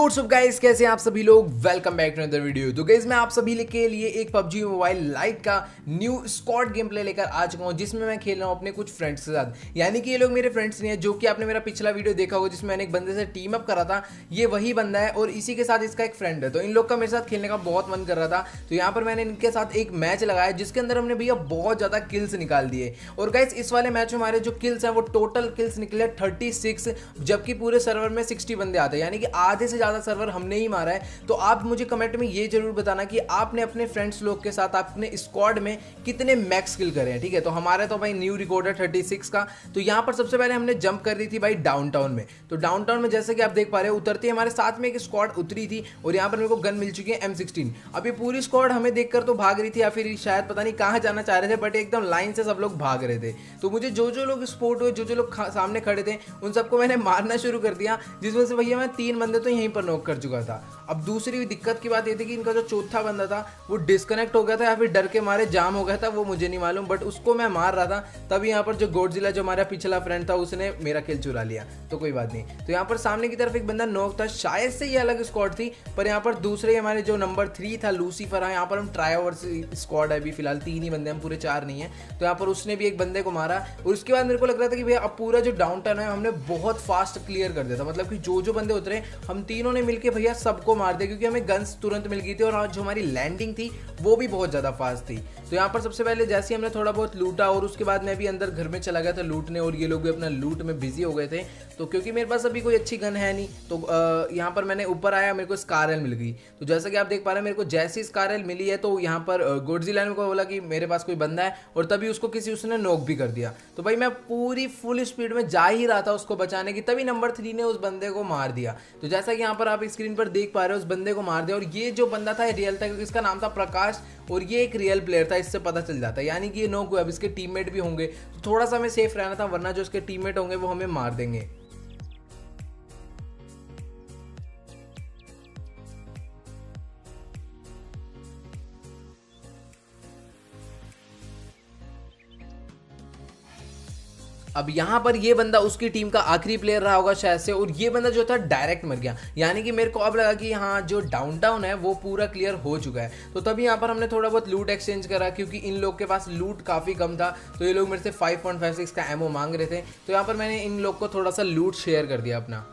WhatsApp guys, कैसे हैं आप सभी लोग। Welcome back to another video. तो गाइस मैं आप सभी के लिए एक PUBG मोबाइल लाइट का न्यू स्क्वाड गेम प्ले लेकर आ चुका हूं, जिसमें मैं खेल रहा हूं अपने कुछ फ्रेंड्स के साथ। यानी कि ये लोग मेरे फ्रेंड्स नहीं है, जो कि आपने मेरा पिछला वीडियो देखा होगा जिसमें मैंने एक बंदे से टीम अप करा था। ये वही बंदा है और इसी के साथ इसका एक फ्रेंड है। तो इन लोग का मेरे साथ खेलने का बहुत मन कर रहा था, तो यहाँ पर मैंने इनके साथ एक मैच लगाया जिसके अंदर हमने भैया बहुत ज्यादा किल्स निकाल दिए। और गाइस इस वाले मैच में हमारे जो किल्स हैं वो टोटल किल्स निकले 36, जबकि पूरे सर्वर में 60 बंदे आते हैं, यानी कि आधे से ज्यादा सर्वर हमने ही मारा है। तो आप मुझे कमेंट में ये जरूर बताना कि आपने अपने फ्रेंड्स लोग के साथ अपने स्क्वाड में कितने मैक्स किल करे हैं। ठीक है, तो हमारे तो भाई न्यू रिकॉर्ड है 36 का। तो यहाँ पर सबसे पहले हमने जंप कर दी थी भाई डाउनटाउन में। तो डाउनटाउन में जैसे कि आप देख पा रहे हो, उतरते हमारे साथ में एक स्क्वाड उतरी थी और यहाँ पर मेरे को गन मिल चुकी है M16। अब ये पूरी स्क्वाड हमें देखकर तो भाग रही थी, या फिर शायद पता नहीं कहाँ जाना चाह रहे थे, बट एकदम लाइन से सब लोग भाग रहे थे। तो मुझे जो जो लोग स्पोर्ट हुए, जो जो लोग सामने खड़े थे, उन सबको मैंने मारना शुरू कर दिया, जिसमें से भैया मैं 3 बंदे तो यहीं पर नॉक कर चुका था। अब दूसरी दिक्कत की बात ये थी कि इनका जो चौथा बंदा था वो डिस्कनेक्ट हो गया था, या फिर डर के मारे जाम हो गया था, वो मुझे नहीं मालूम, बट उसको मैं मार रहा था। तभी यहाँ पर जो गॉडजिला जो हमारा पिछला फ्रेंड था उसने मेरा किल चुरा लिया। तो कोई बात नहीं। तो यहाँ पर सामने की तरफ एक बंदा नॉक था, शायद से ये अलग स्क्वाड थी, पर यहाँ पर दूसरे हमारे जो नंबर 3 था लूसीफर, यहाँ पर हम ट्राईओवर स्क्वाड है, अभी फिलहाल 3 ही बंदे, हम पूरे 4 नहीं है। तो यहाँ पर उसने भी एक बंदे को मारा और उसके बाद मेरे को लग रहा था कि भैया अब पूरा जो डाउनटाउन है हमने बहुत फास्ट क्लियर कर दिया था। मतलब कि जो जो बंदे उतरे हम तीनों ने मिलकर भैया सबको मार दिया, क्योंकि हमें गन्स तुरंत मिल गई थी और जो हमारी लैंडिंग थी वो भी बहुत ज़्यादा फास्ट थी। तो यहाँ पर सबसे पहले जैसे हमने थोड़ा बहुत लूटा और उसके बाद मैं भी अंदर घर में चला गया था लूटने, और ये लोग भी अपना लूट में बिजी हो गए थे। तो क्योंकि मेरे पास अभी कोई अच्छी गन है नहीं, तो यहाँ पर मैंने ऊपर आया, मेरे को स्कारल मिल गई। तो जैसा कि आप देख पा रहे हैं, मेरे को जैसी स्कारल मिली है तो यहाँ पर गॉडजिला ने को बोला कि मेरे पास कोई बंदा है, और तभी उसको किसी उसने नॉक भी कर दिया। तो भाई मैं पूरी फुल स्पीड में जा ही रहा था उसको बचाने की, तभी नंबर 3 ने उस बंदे को मार दिया। तो जैसा कि यहाँ पर आप स्क्रीन पर देख पा रहे हो, उस बंदे को मार दिया। और ये जो बंदा था रियल था, क्योंकि इसका नाम था प्रकाश और ये एक रियल प्लेयर था, इससे पता चल जाता है। यानी कि ये नॉक हुआ, अब इसके टीममेट भी होंगे, तो थोड़ा सा हमें सेफ रहना था, वरना जो इसके टीममेट होंगे वो हमें मार देंगे। अब यहाँ पर ये बंदा उसकी टीम का आखिरी प्लेयर रहा होगा शायद से, और ये बंदा जो था डायरेक्ट मर गया। यानी कि मेरे को अब लगा कि हाँ जो डाउनटाउन है वो पूरा क्लियर हो चुका है। तो तभी यहाँ पर हमने थोड़ा बहुत लूट एक्सचेंज करा, क्योंकि इन लोग के पास लूट काफ़ी कम था। तो ये लोग मेरे से 5.56 का एमओ मांग रहे थे, तो यहाँ पर मैंने इन लोग को थोड़ा सा लूट शेयर कर दिया अपना।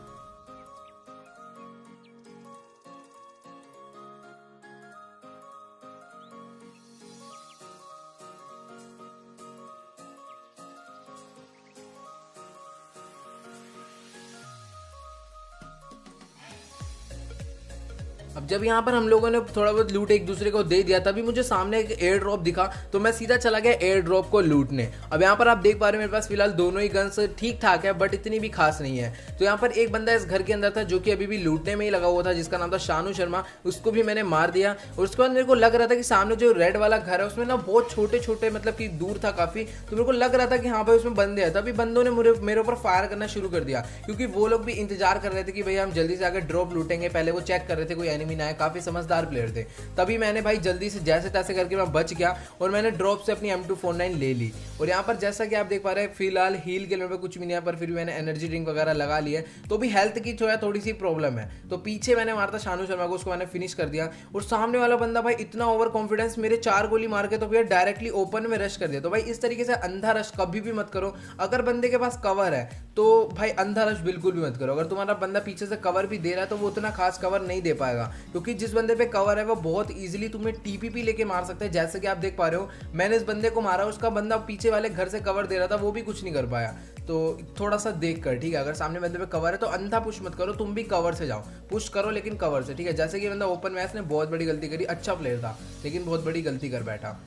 अब जब यहाँ पर हम लोगों ने थोड़ा बहुत लूट एक दूसरे को दे दिया, तभी मुझे सामने एक एयर ड्रॉप दिखा, तो मैं सीधा चला गया एयर ड्रॉप को लूटने। अब यहाँ पर आप देख पा रहे हो मेरे पास फिलहाल दोनों ही गन्स ठीक ठाक है, बट इतनी भी खास नहीं है। तो यहाँ पर एक बंदा इस घर के अंदर था जो कि अभी भी लूटने में ही लगा हुआ था, जिसका नाम था शानू शर्मा, उसको भी मैंने मार दिया। और उसके बाद मेरे को लग रहा था कि सामने जो रेड वाला घर है उसमें ना बहुत छोटे छोटे, मतलब कि दूर था काफी, तो मेरे को लग रहा था कि हाँ भाई उसमें बंदे हैं। तभी बंदों ने मेरे ऊपर फायर करना शुरू कर दिया, क्योंकि वो लोग भी इंतजार कर रहे थे कि भैया हम जल्दी से आकर ड्रॉप लूटेंगे। पहले वो चेक कर रहे थे कोई एनिमी ना है, काफी समझदार प्लेयर थे। तभी मैंने भाई जल्दी से जैसे तैसे करके मैं बच गया और मैंने ड्रॉप से अपनी M249 ले ली। और यहाँ पर जैसा कि आप देख पा रहे हैं फिलहाल हील के लेवल पे कुछ भी नहीं है, पर फिर भी मैंने एनर्जी ड्रिंक वगैरह लगा ली है, तो भी हेल्थ की जो है थोड़ी सी प्रॉब्लम है। तो पीछे मैंने मारा था शानू शर्मा को, उसको मैंने फिनिश कर दिया। और सामने वाला बंदा भाई इतना ओवर कॉन्फिडेंस, मेरे 4 गोली मार के तो भैया डायरेक्टली ओपन में रश कर दिया। तो भाई इस तरीके से अंधा रश कभी भी मत करो। अगर बंदे के पास कवर है तो भाई अंधा रश बिल्कुल भी मत करो। अगर तुम्हारा बंदा पीछे से कवर भी दे रहा है तो वो उतना खास कवर नहीं दे पाएगा, क्योंकि जिस बंदे पे कवर है वो बहुत इजीली तुम्हें टीपीपी लेके मार सकते हैं। जैसे कि आप देख पा रहे हो मैंने इस बंदे को मारा, उसका बंदा पीछे वाले घर से कवर दे रहा था, वो भी कुछ नहीं कर पाया। तो थोड़ा सा देख कर, ठीक है, अगर सामने बंदे पे कवर है तो अंधा पुश मत करो, तुम भी कवर से जाओ, पुश करो लेकिन कवर से, ठीक है। जैसे कि बंदा ओपन मैच ने बहुत बड़ी गलती करी, अच्छा प्लेयर था लेकिन बहुत बड़ी गलती कर बैठा।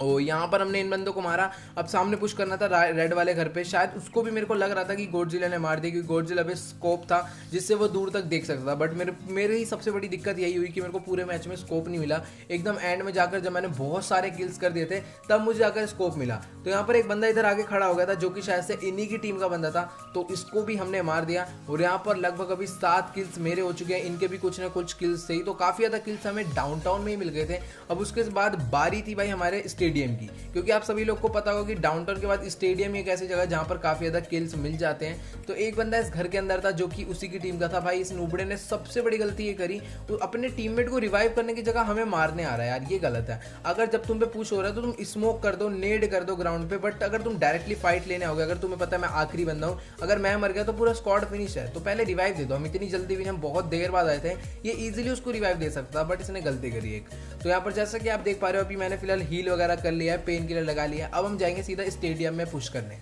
और यहाँ पर हमने इन बंदों को मारा। अब सामने पुश करना था रेड वाले घर पे, शायद उसको भी मेरे को लग रहा था कि गॉडजिला ने मार दिया, क्योंकि गॉडजिला पे स्कोप था जिससे वो दूर तक देख सकता था। बट मेरी सबसे बड़ी दिक्कत यही हुई कि मेरे को पूरे मैच में स्कोप नहीं मिला। एकदम एंड में जाकर जब मैंने बहुत सारे किल्स कर दिए थे तब मुझे जाकर स्कोप मिला। तो यहाँ पर एक बंदा इधर आगे खड़ा हो गया था जो कि शायद से इन्हीं की टीम का बंदा था, तो इसको भी हमने मार दिया। और यहाँ पर लगभग अभी 7 किल्स मेरे हो चुके हैं, इनके भी कुछ ना कुछ किल्स थे, तो काफ़ी ज़्यादा किल्स हमें डाउनटाउन में ही मिल गए थे। अब उसके बाद बारी थी भाई हमारे स्टेडियम स्टेडियम की, क्योंकि आप सभी लोग को पता होगा कि डाउनटाउन के बाद स्टेडियम एक ऐसी जगह जहाँ पर काफ़ी ज़्यादा किल्स मिल जाते हैं। तो एक बंदा इस घर के अंदर था जो कि उसी की टीम का था। भाई इस नूबड़े ने सबसे बड़ी गलती ये करी, वो अपने टीममेट को रिवाइव करने की जगह हमें मारने आ रहा है यार, ये गलत है। अगर जब तुम पे पुश हो रहा है तो तुम स्मोक कर दो, नेड कर दो ग्राउंड पे, बट अगर तुम डायरेक्टली फाइट लेने आओगे, अगर तुम्हें पता है मैं आखिरी बंदा हूँ, अगर मैं मर गया तो पूरा स्क्वाड फिनिश है, तो पहले रिवाइव दे दो। हम इतनी जल्दी भी, हम बहुत देर बाद आए थे, ये इजीली उसको रिवाइव दे सकता, बट इसने गलती करी एक। तो यहाँ पर जैसा कि आप देख पा रहे हो अभी मैंने फिलहाल हील वगैरह कर लिया है, पेन किलर लगा लिया है। अब हम जाएंगे सीधा स्टेडियम में पुश करने।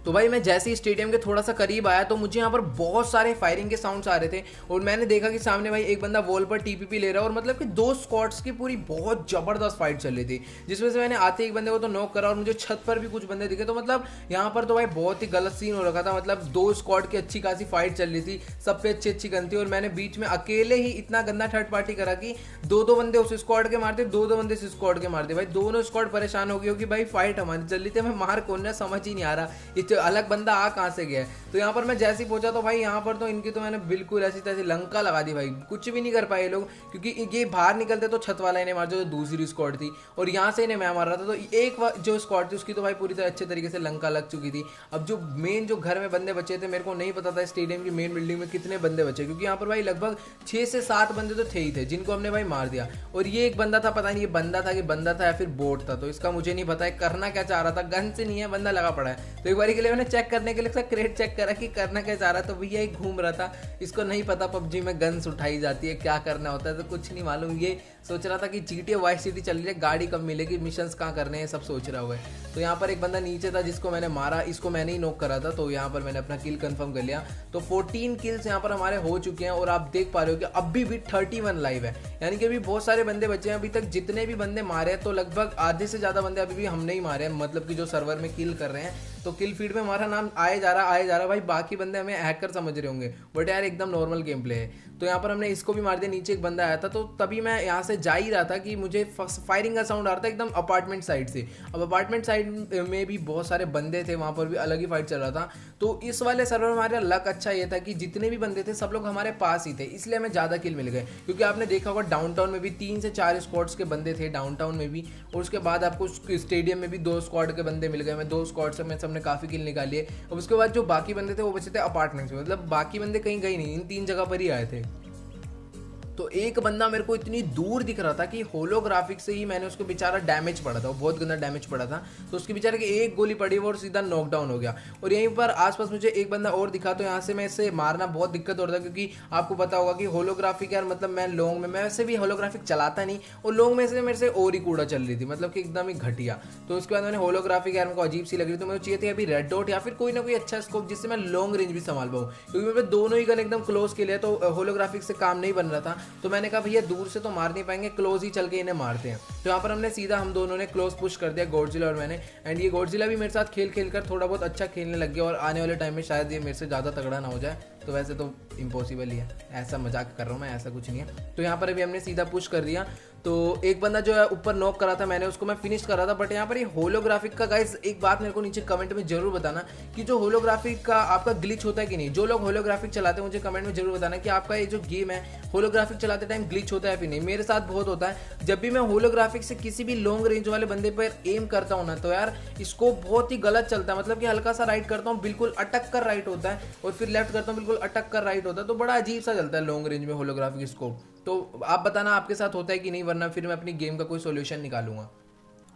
तो भाई मैं जैसे ही स्टेडियम के थोड़ा सा करीब आया तो मुझे यहाँ पर बहुत सारे फायरिंग के साउंड्स आ रहे थे, और मैंने देखा कि सामने भाई एक बंदा वॉल पर टीपीपी ले रहा है, और मतलब कि दो स्क्वाड्स की पूरी बहुत जबरदस्त फाइट चल रही थी, जिसमें से मैंने आते एक बंदे को तो नॉक करा, और मुझे छत पर भी कुछ बंदे दिखे। तो मतलब यहाँ पर तो भाई बहुत ही गलत सीन हो रखा था, मतलब दो स्क्वाड की अच्छी खासी फाइट चल रही थी, सब पे अच्छी अच्छी गन थी, और मैंने बीच में अकेले ही इतना गंदा थर्ड पार्टी करा कि दो बंदे उस स्क्वाड के मारते, दो बंदे इस स्क्वाड के मारते। भाई दोनों स्क्वाड परेशान हो गई होगी, भाई फाइट हमारी चल रही थी, हमें मार कौन है समझ ही नहीं आ रहा, ये अलग बंदा आ कहां से गया है। तो यहाँ पर मैं जैसे ही पहुंचा तो भाई यहाँ पर तो इनकी तो मैंने बिल्कुल ऐसी तैसी लंका लगा दी, भाई कुछ भी नहीं कर पाए लोग, क्योंकि ये बाहर निकलते तो छत वाला इन्हें मार जो दूसरी स्क्वाड थी, और यहाँ से इन्हें मैं मार रहा था। तो एक जो स्क्वाड थी उसकी तो भाई पूरी तरह अच्छे तरीके से लंका लग चुकी थी। अब जो मेन जो घर में बंदे बचे थे, मेरे को नहीं पता था स्टेडियम की मेन बिल्डिंग में कितने बंदे बचे, क्योंकि यहाँ पर भाई लगभग 6 से 7 बंदे तो थे ही थे जिनको हमने भाई मार दिया, और ये एक बंदा था, पता नहीं ये बंदा था या फिर बोट था, तो इसका मुझे नहीं पता है करना क्या चाह रहा था, गन से नहीं है बंदा लगा पड़ा है। तो एक बार के लिए मैंने चेक करने के लिए क्रेट चेक करा कि करना क्या चाह रहा, तो भैया एक घूम रहा था, इसको नहीं पता पबजी में गन्स उठाई जाती है, क्या करना होता है, तो कुछ नहीं मालूम, ये सोच रहा था कि GTA वाइस सिटी चल रही है, गाड़ी कब मिलेगी, मिशंस कहाँ करने हैं, सब सोच रहा हुआ है। तो यहाँ पर एक बंदा नीचे था जिसको मैंने मारा, इसको मैंने ही नॉक करा था, तो यहाँ पर मैंने अपना किल कंफर्म कर लिया। तो 14 किल्स यहाँ पर हमारे हो चुके हैं, और आप देख पा रहे हो कि अभी भी 31 लाइव है, यानी कि अभी बहुत सारे बंदे बचे हैं। अभी तक जितने भी बंदे मारे हैं तो लगभग आधे से ज़्यादा बंदे अभी भी हमने ही मारे हैं, मतलब कि जो सर्वर में किल कर रहे हैं, तो किल फीड में हमारा नाम आए जा रहा भाई। बाकी बंदे हमें हैकर समझ रहे होंगे, बट यार एकदम नॉर्मल गेम प्ले है। तो यहाँ पर हमने इसको भी मार दिया, नीचे एक बंदा आया था, तो तभी मैं यहाँ से जा ही रहा था कि मुझे फायरिंग का साउंड आ रहा था एकदम अपार्टमेंट साइड से। अब अपार्टमेंट साइड में भी बहुत सारे बंदे थे, वहाँ पर भी अलग ही फाइट चल रहा था। तो इस वाले सर्वर में हमारा लक अच्छा ये था कि जितने भी बंदे थे सब लोग हमारे पास ही थे, इसलिए हमें ज़्यादा किल मिल गए। क्योंकि आपने देखा होगा डाउनटाउन में भी 3 से 4 स्क्वाड्स के बंदे थे डाउनटाउन में भी, और उसके बाद आपको स्टेडियम में भी 2 स्क्वाड के बंदे मिल गए। मैं 2 स्क्वाड से मैं सबने काफ़ी किल निकाली है। और उसके बाद जो बाकी बंदे थे वो बचे थे अपार्टमेंट्स में, मतलब बाकी बंदे कहीं गए नहीं, इन 3 जगह पर ही आए थे। तो एक बंदा मेरे को इतनी दूर दिख रहा था कि होलोग्राफिक से ही मैंने उसको बेचारा डैमेज पड़ा था, वो बहुत गंदा डैमेज पड़ा था, तो उसके बेचारे की एक गोली पड़ी वो और सीधा नॉकडाउन हो गया। और यहीं पर आसपास मुझे एक बंदा और दिखा, तो यहाँ से मैं इसे मारना बहुत दिक्कत हो रहा था, क्योंकि आपको पता होगा कि होलोग्राफिक यार, मतलब मैं लॉन्ग में, मैं वैसे भी होलोग्राफिक चलाता नहीं, और लॉन्ग में से मेरे से और ही कूड़ा चल रही थी, मतलब कि एकदम ही घटिया। तो उसके बाद मैंने होलोग्राफिक यार मेरे को अजीब सी लग रही, तो मुझे चाहिए थी अभी रेड डॉट या फिर कोई ना कोई अच्छा स्कोप जिससे मैं लॉन्ग रेंज भी संभाल पाऊँ, क्योंकि मेरे दोनों ही गन एकदम क्लोज के लिए, तो होलोग्राफिक से काम नहीं बन रहा था। तो मैंने कहा भैया दूर से तो मार नहीं पाएंगे, क्लोज ही चल के इन्हें मारते हैं। तो यहाँ पर हमने सीधा हम दोनों ने क्लोज पुश कर दिया, गॉडजिला और मैंने। एंड ये गॉडजिला भी मेरे साथ खेल खेल कर थोड़ा बहुत अच्छा खेलने लग गया, और आने वाले टाइम में शायद ये मेरे से ज़्यादा तगड़ा ना हो जाए, तो वैसे तो इम्पॉसिबल ही है, ऐसा मजाक कर रहा हूँ मैं, ऐसा कुछ नहीं है। तो यहाँ पर अभी हमने सीधा पुश कर दिया। तो एक बंदा जो है ऊपर नॉक करा था मैंने, उसको मैं फिनिश करा था। बट यहाँ पर ये होलोग्राफिक का गाइस एक बात मेरे को नीचे कमेंट में जरूर बताना कि जो होलोग्राफिक का आपका ग्लिच होता है कि नहीं। जो लोग होलोग्राफिक चलाते हैं मुझे कमेंट में जरूर बताना कि आपका ये जो गेम है होलोग्राफिक चलाते टाइम ग्लिच होता है फिर नहीं। मेरे साथ बहुत होता है, जब भी मैं होलोग्राफिक से किसी भी लॉन्ग रेंज वाले बंदे पर एम करता हूँ ना, तो यार इसको बहुत ही गलत चलता है, मतलब कि हल्का सा राइट करता हूँ बिल्कुल अटक कर राइट होता है, और फिर लेफ्ट करता हूँ बिल्कुल अटक कर राइट होता है, तो बड़ा अजीब सा चलता है लॉन्ग रेंज में होलोग्राफिक स्कोप। तो आप बताना आपके साथ होता है कि नहीं, वरना फिर मैं अपनी गेम का कोई सोल्यूशन निकालूंगा।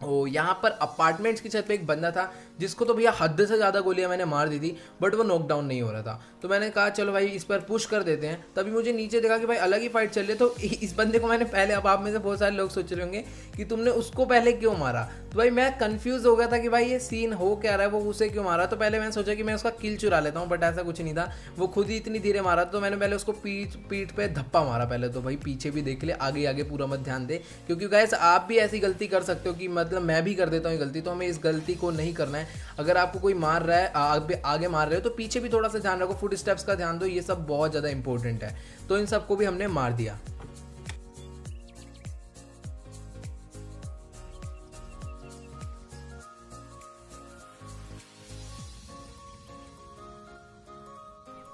ओ यहाँ पर अपार्टमेंट्स की छत पे एक बंदा था जिसको तो भैया हद से ज़्यादा गोलियां मैंने मार दी थी, बट वो नॉकडाउन नहीं हो रहा था। तो मैंने कहा चलो भाई इस पर पुश कर देते हैं। तभी मुझे नीचे देखा कि भाई अलग ही फाइट चल रही है, तो इस बंदे को मैंने पहले, अब आप में से बहुत सारे लोग सोच रहे होंगे कि तुमने उसको पहले क्यों मारा, तो भाई मैं कंफ्यूज हो गया था कि भाई ये सीन हो क्या रहा है, वो उसे क्यों मारा। तो पहले मैंने सोचा कि मैं उसका किल चुरा लेता हूँ, बट ऐसा कुछ नहीं था, वो खुद ही इतनी धीरे मारा। तो मैंने पहले उसको पीठ पे धप्पा मारा पहले। तो भाई पीछे भी देख ले, आगे आगे पूरा मत ध्यान दे, क्योंकि गाइस आप भी ऐसी गलती कर सकते हो कि मतलब मतलब मैं भी कर देता हूँ ये गलती, तो हमें इस गलती को नहीं करना है। अगर आपको कोई मार रहा है, आगे मार रहे हो, तो पीछे भी थोड़ा सा ध्यान रखो, फुट स्टेप्स का ध्यान दो, ये सब बहुत ज़्यादा इंपॉर्टेंट है। तो इन सबको भी हमने मार दिया।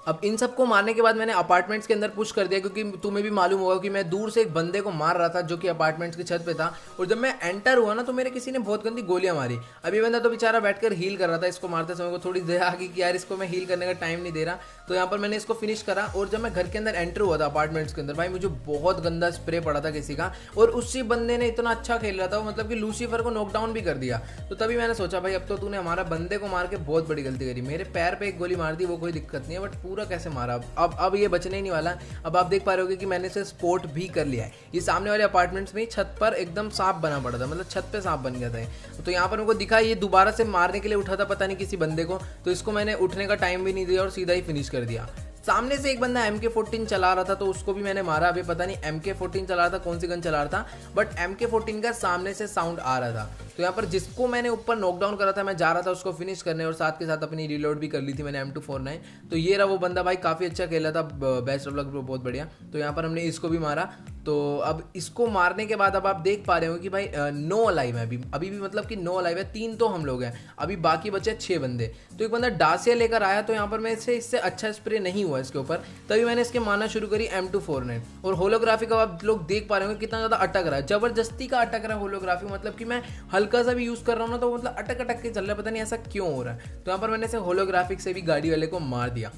अब इन सबको मारने के बाद मैंने अपार्टमेंट्स के अंदर पुश कर दिया, क्योंकि तुम्हें भी मालूम होगा कि मैं दूर से एक बंदे को मार रहा था जो कि अपार्टमेंट्स की छत पे था, और जब मैं एंटर हुआ ना तो मेरे किसी ने बहुत गंदी गोलियां मारी। अब ये बंदा तो बेचारा बैठकर हील कर रहा था, इसको मारते समय को थोड़ी देर आ गई कि यार इसको मैं हील करने का टाइम नहीं दे रहा, तो यहाँ पर मैंने इसको फिनिश करा। और जब मैं घर के अंदर एंटर हुआ था अपार्टमेंट्स के अंदर, भाई मुझे बहुत गंदा स्प्रे पड़ा था किसी का, और उसी बंदे ने इतना अच्छा खेल रहा था, मतलब कि लूसीफर को नॉकडाउन भी कर दिया। तो तभी मैंने सोचा भाई अब तो तूने हमारा बंदे को मार के बहुत बड़ी गलती करी। मेरे पैर पे एक गोली मार दी, वो कोई दिक्कत नहीं है, बट पूरा कैसे मारा। अब ये बचने ही नहीं वाला। अब आप देख पा रहे होगे कि मैंने इसे स्पोर्ट भी कर लिया है। ये सामने वाले अपार्टमेंट्स में छत पर एकदम सांप बना पड़ा था, मतलब छत पे सांप बन गया था। तो यहाँ पर मेरे को दिखा ये दोबारा से मारने के लिए उठा था पता नहीं किसी बंदे को, तो इसको मैंने उठने का टाइम भी नहीं दिया और सीधा ही फिनिश कर दिया। सामने से एक बंदा MK14 चला रहा था, तो उसको भी मैंने मारा। अभी पता नहीं MK14 चला रहा था, कौन सी गन चला रहा था, बट MK14 का सामने से साउंड आ रहा था। तो यहाँ पर जिसको मैंने ऊपर नॉकडाउन करा था, मैं जा रहा था उसको फिनिश करने, और साथ के साथ अपनी रिलोड भी कर ली थी मैंने M249। तो ये रहा वो बंदा, भाई काफ़ी अच्छा खेला था, बेस्ट ऑफ लक ब्रो, बहुत बढ़िया। तो यहाँ पर हमने इसको भी मारा। तो अब इसको मारने के बाद अब आप देख पा रहे हो कि भाई 9 अलाइव है अभी भी, मतलब कि 9 अलाइव है, 3 तो हम लोग हैं, अभी बाकी बचे 6 बंदे। तो एक बंदा डासिया लेकर आया, तो यहाँ पर मैं इससे अच्छा स्प्रे नहीं हुआ इसके ऊपर, तभी मैंने इसके मारना शुरू करी M249। और होलोग्राफी का आप लोग देख पा रहे हो कितना ज़्यादा अटक रहा है, जबरदस्ती का अटक रहा है होलोग्राफी, मतलब कि मैं हल्का सा भी यूज़ कर रहा हूँ ना तो मतलब अटक अटक के चल रहा है, पता नहीं ऐसा क्यों हो रहा है। तो यहाँ पर मैंने इसे होलोग्राफिक से भी गाड़ी वाले को मार दिया।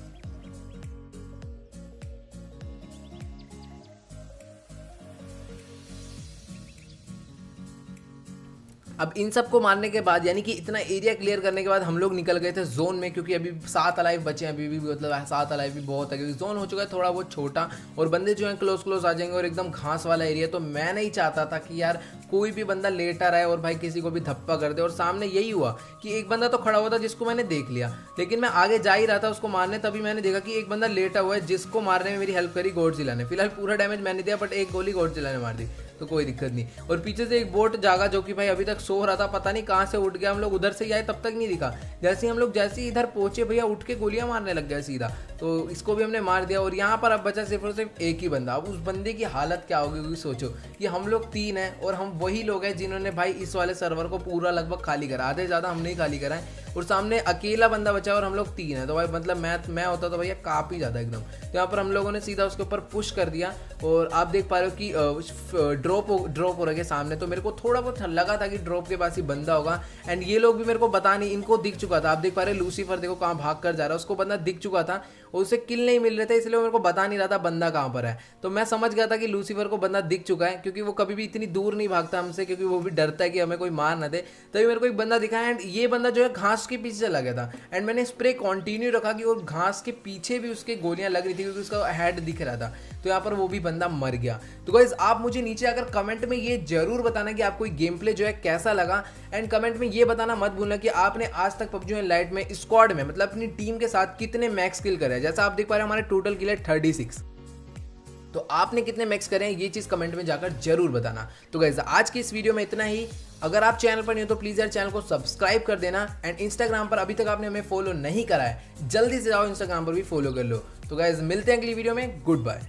अब इन सबको मारने के बाद, यानी कि इतना एरिया क्लियर करने के बाद, हम लोग निकल गए थे जोन में, क्योंकि अभी 7 अलाइव बचे हैं, अभी भी मतलब 7 अलाइव भी बहुत है, क्योंकि जोन हो चुका है थोड़ा बहुत छोटा, और बंदे जो हैं क्लोज आ जाएंगे, और एकदम घास वाला एरिया। तो मैं नहीं चाहता था कि यार कोई भी बंदा लेटा रहे और भाई किसी को भी धप्पा कर दे। और सामने यही हुआ कि एक बंदा तो खड़ा हुआ था जिसको मैंने देख लिया, लेकिन मैं आगे जा ही रहा था उसको मारने, तभी मैंने देखा कि एक बंदा लेटा हुआ है जिसको मारने में मेरी हेल्प करी गॉडजिला ने। फिलहाल पूरा डैमेज मैंने दिया, बट एक गोली गॉडजिला ने मार दी, तो कोई दिक्कत नहीं। और पीछे से एक बोट जागा जो कि भाई अभी तक सो रहा था, पता नहीं कहाँ से उठ गया, हम लोग उधर से ही आए तब तक नहीं दिखा। जैसे ही हम लोग इधर पहुंचे भैया उठ के गोलियां मारने लग गया सीधा, तो इसको भी हमने मार दिया। और यहाँ पर अब बचा सिर्फ और सिर्फ एक ही बंदा। अब उस बंदे की हालत क्या होगी, क्योंकि सोचो कि हम लोग 3 हैं और हम वही लोग हैं जिन्होंने भाई इस वाले सर्वर को पूरा लगभग खाली करा, आधे ज़्यादा हमने ही खाली करा है, और सामने अकेला बंदा बचा और हम लोग 3 हैं। तो भाई मतलब मैं होता तो भैया काफ़ी ज़्यादा एकदम। तो यहाँ पर हम लोगों ने सीधा उसके ऊपर पुश कर दिया, और आप देख पा रहे हो कि ड्रॉप हो रहा है सामने। तो मेरे को थोड़ा बहुत लगा था कि ड्रॉप के पास ही बंदा होगा, एंड ये लोग भी मेरे को बता नहीं, इनको दिख चुका था। आप देख पा रहे लूसीफर देखो कहाँ भाग कर जा रहा है, उसको बंदा दिख चुका था और उसे किल नहीं मिल रहे थे, इसलिए मेरे को बता नहीं रहा था बंदा कहाँ पर है। तो मैं समझ गया था कि लूसीफर को बंदा दिख चुका है, क्योंकि वो कभी भी इतनी दूर नहीं भागता हमसे, क्योंकि वो भी डरता है कि हमें कोई मार ना दे। तभी मेरे को एक बंदा दिखा, एंड ये बंदा जो है घास के पीछे चला गया था, एंड मैंने स्प्रे कंटिन्यू रखा कि वो घास के पीछे भी उसके गोलियां लग रही थी, क्योंकि उसका हेड दिख रहा था। तो यहाँ पर वो भी बंदा मर गया। तो गाइस आप मुझे नीचे आकर कमेंट में ये जरूर बताना कि आपको गेम प्ले जो है कैसा लगा, एंड कमेंट में ये बताना मत भूलना कि आपने आज तक PUBG लाइट में स्क्वाड में, मतलब अपनी टीम के साथ कितने मैक्स किल करे हैं। जैसा आप देख पा रहे हैं हमारे टोटल किल है 36, तो आपने कितने मैक्स करे हैं ये चीज़ कमेंट में जाकर जरूर बताना। तो गाइस आज की इस वीडियो में इतना ही। अगर आप चैनल पर नहीं हो तो प्लीज़ यार चैनल को सब्सक्राइब कर देना, एंड इंस्टाग्राम पर अभी तक आपने हमें फॉलो नहीं करा है, जल्दी से जाओ इंस्टाग्राम पर भी फॉलो कर लो। तो गाइस मिलते हैं अगली वीडियो में, गुड बाय।